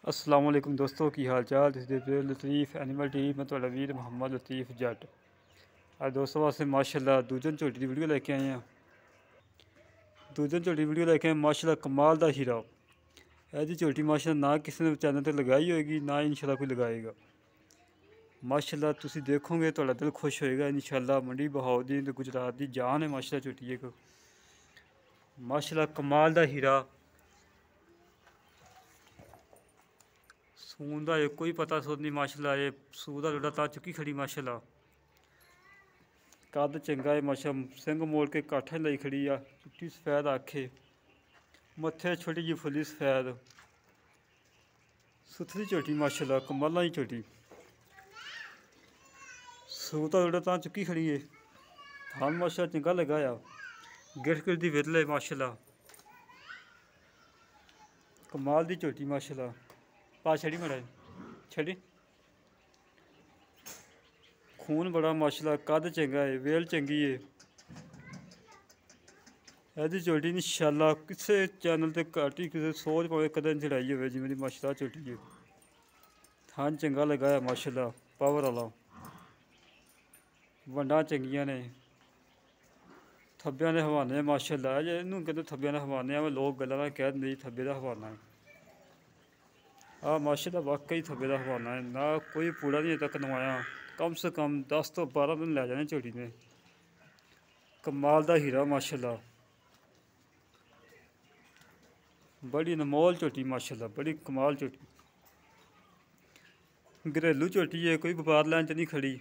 अस्सलाम वालेकुम दोस्तों की हाल चाल। तुसीं देख रहे हो लतीफ़ एनिमल टीवी। मैं तुहाडा वीर मोहम्मद लतीफ़ जट। अज दोस्तों वास्ते माशाल्लाह दूजन झोटी की वीडियो लेके आए हैं। दूजन झोटी की वीडियो लेके आए माशाल्लाह कमाल का हीरा। ऐसी झोटी माशाल्लाह ना किसी ने चैनल पर लगाई होगी ना इंशाल्लाह कोई लगाएगा। माशाल्लाह तुसीं देखोगे तुहाडा दिल खुश होएगा इंशाल्लाह। मंडी बहाउद्दीन गुजरात की जान है माशाल्लाह झोटी एक। माशाल्लाह कमाल का हीरा। सून का कोई पता सुध नहीं माशाल्लाह। ये सूह का लोड़ा ता चुकी खड़ी माशाल्लाह। कद चंगा है माशाल्लाह। सिंग मोड़ के काठा लाई खड़ी आ। चिट्टी सफेद आखे मत्थे छोटी जी फुली सफेद सुथरी झोटी माशाल्लाह कमाला की झोटी। सूह का लोड़ा ता चुकी खड़ी है। थान माशाल्लाह चंगा लगा आ। गिरट गिरट दी विरल है माशाल्लाह। कमाल की झोटी माशाल्लाह। पा छड़ी मड़ा छड़ी। खून बड़ा माशाल्लाह। कद चंगा है वेल चंगी है। ऐसी झोटी इंशाल्लाह किसी चैनल पर घट ही किसी सोच पावे कदे चढ़ाई हो जिमें दी माशाल्लाह झोटी है। थान चंगा लगाया माशाल्लाह पावर वाला। वंडा चंगियां ने थब्बियां दे हवाने माशाल्लाह। जे इनू कहते थब्बियां दा हवाने आ लोग गल्लां ना कह दिंदे थब्बे दा हवाना है। माशाल्लाह वाकई थब्बे दा हवाना है। ना कोई पूड़ा नहीं तक नवाया। कम से कम 10 तो 12 दिन लै जाने झोटी ने। कमाल का हीरा माशाल्लाह। बड़ी अनमोल झोटी माशाल्लाह। बड़ी कमाल झोटी। घरेलू झोटी है कोई व्यापार लैन च नहीं खड़ी।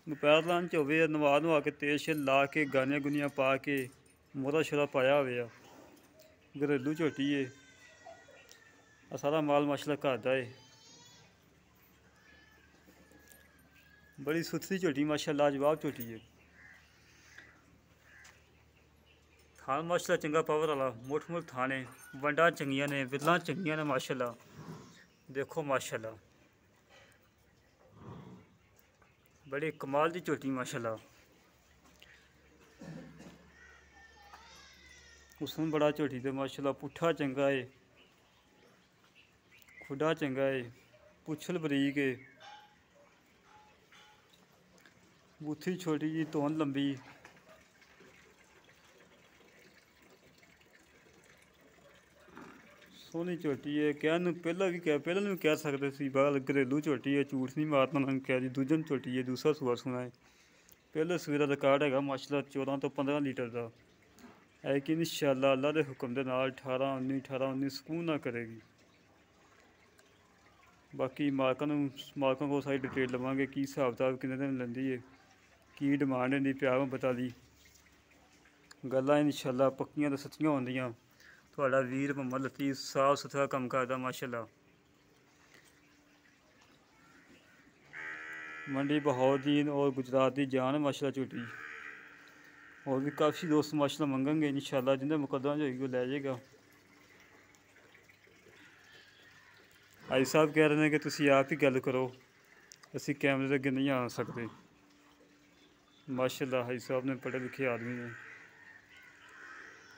व्यापार लैन च होवे नवा नुवा के तेल शेल ला के गानियां गुनियां पा के मोहरा शोरा पाया होवे। घरेलू झोटी है। सारा माल माशाल्लाह घर का है। बड़ी सुथरी झोटी माशाल्लाह लाजवाब झोटी है। थान माशाल्लाह चंगा पावर वाला मुठ मुठ थान है। वंडा चंगियां ने विरलां चंगियां ने माशाल्लाह। देखो माशाल्लाह बड़ी कमाल की झोटी माशाल्लाह। हुस्न बड़ा झोटी ते माशाल्लाह। पुट्ठा चंगा है खुडा चंगा है पुछल बरीक है। बूथी छोटी जी तोन लंबी। सोहनी झोटी है। कहने पहला भी कह सकते सी बाल घरेलू झोटी है। झूठ नहीं मारना उन्होंने कहा जी दूजन झोटी है दूसरा सूआ सुना है। पहले सूए का रिकॉर्ड है माशाल्लाह 14 तो 15 लीटर का है कि इंशाल्लाह अल्लाह के हुक्म के नाल 18 19 सुकून ना करेगी। बाकी मालकों को सारी डिटेल लवांगे की हिसाब किताब कितने दिन लेंदी है की डिमांड होंगी प्यार मुहब्बत दी गल्लां इंशाल्लाह पक्कियां तो सच्चियां होंदियां। तुहाडा वीर मोहम्मद लतीफ़ साफ सुथरा कम करदा माशाल्लाह। मंडी बहाउद्दीन और गुजरात की जान है माशाल्लाह झोटी। और भी काफ़ी दोस्त माशाल्लाह मंगेंगे इंशाल्लाह जिंदे मुकदमा होगी वो लै जाएगा। भाई साहब कह रहे हैं कि तुसी आप ही गल करो असी कैमरे के अगे नहीं आ सकते। माशाल्लाह भाई साहब ने पढ़े लिखे आदमी ने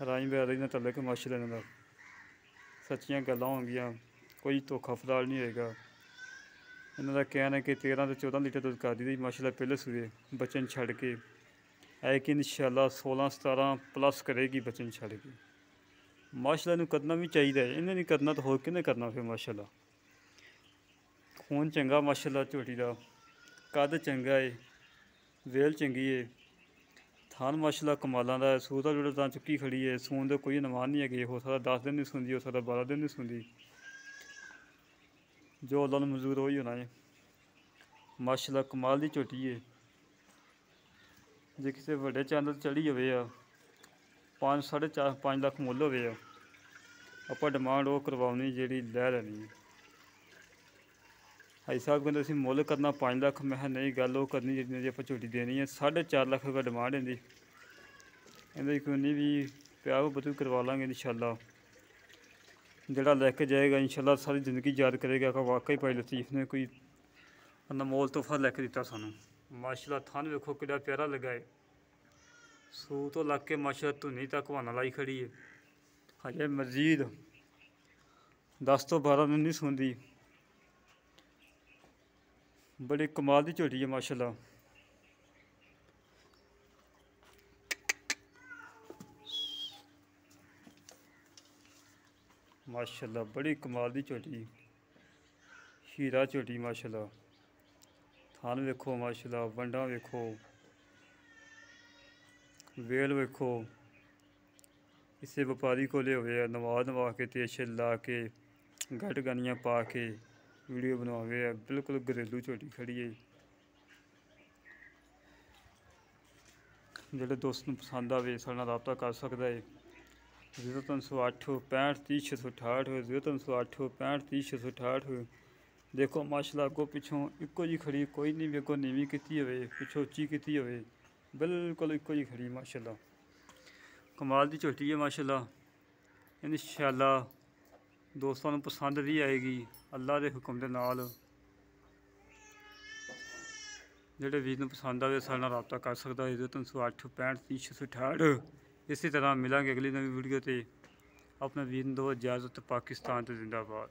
राई बैराई ने तलक माशाल्लाह इन्होंने सच्चियां गल्लां होंगियां कोई धोखा फराड नहीं होएगा। इन्हों का कहना है कि 13 तो 14 लीटर दुध कर दी माशाल्लाह पहले सूए बचन छड़ के है कि इंशाल्लाह 16 17 प्लस करेगी बचन छड़ के। माशाल्लाह इन्हूं करना भी चाहिए। इन्हें नहीं करना तो होर किन्ने करना फिर माशाल्लाह। खून चंगा माशाल्लाह झोटी का कद चंगा है वेल चंगी है। थान माशाल्लाह कमालां दा है। सूह दा जोड़ा तां चुक्की खड़ी है। सून का कोई अनुमान नहीं है। हो सकता 10 दिन नहीं सूंदी हो सकता 12 दिन नहीं सूंदी जो अल्लाह नूं मंजूर हो ही होना है। माशाल्लाह कमाल की झोटी है। जे किसी बड़े चैनल चढ़ी होवे 5 4.5 5 लाख मुੱਲ होवे आपां डिमांड वो करवानी जी लै लैनी है। भाई साहब कहते असीं मुੱਲ करना 5 लाख। मैं नहीं गल वो करनी जी आप झोटी देनी है 4.5 लाख रुपये डिमांड इनकी। इन्हें कोई नहीं भी प्यार बतू करवा लांगे इंशाल्लाह। जोड़ा लैके जाएगा इंशाल्लाह सारी जिंदगी याद करेगा कि वाकई भाई लतीफ़ ने कोई अनमोल तोहफा लैके दिता सानू। माशाल्लाह थान वेखो कितना प्यारा लगा है। सूह तो लग के माशाल्लाह धुनी तक हवाना लाई खड़ी है। हजे मजीद 10 तो 12 दिन नहीं सूंदी बड़े कमाल की झोटी है माशाल्लाह। माशाल्लाह बड़ी कमाल की झोटी, हीरा झोटी माशाल्लाह। थान वेखो माशाल्लाह, वंडा वेखो, वेल वेखो। इसे व्यापारी को ले हुए नवा के तेशे ला के गट गानियाँ पा के वीडियो बनवावे है। बिल्कुल घरेलू झोटी खड़ी है। जेह्ड़े दोस्त नूं पसंद आवे साढ़े नाल राबता कर सकदा है। 0308 65 30 668 0308 65 30 668। देखो माशाल्लाह अगों पिछों इक्को जी खड़ी, कोई नहीं भी अगों नीवी कीती होवे पिछों उच्ची कीती होवे, बिल्कुल इक्को जी खड़ी माशाल्लाह। कमाल की झोटी है माशाल्लाह। इंशाअल्लाह दोस्तों नूं पसंद भी आएगी अल्लाह के हुक्म दे नाल। जेह्ड़े वीर नूं पसंद आवे साढ़े नाल राबता कर सकदा है। 0308 65 30 668। इसी तरह मिलांगे अगली नवी वीडियो ते। अपने वीर नूं दो इजाजत। पाकिस्तान ते जिंदाबाद।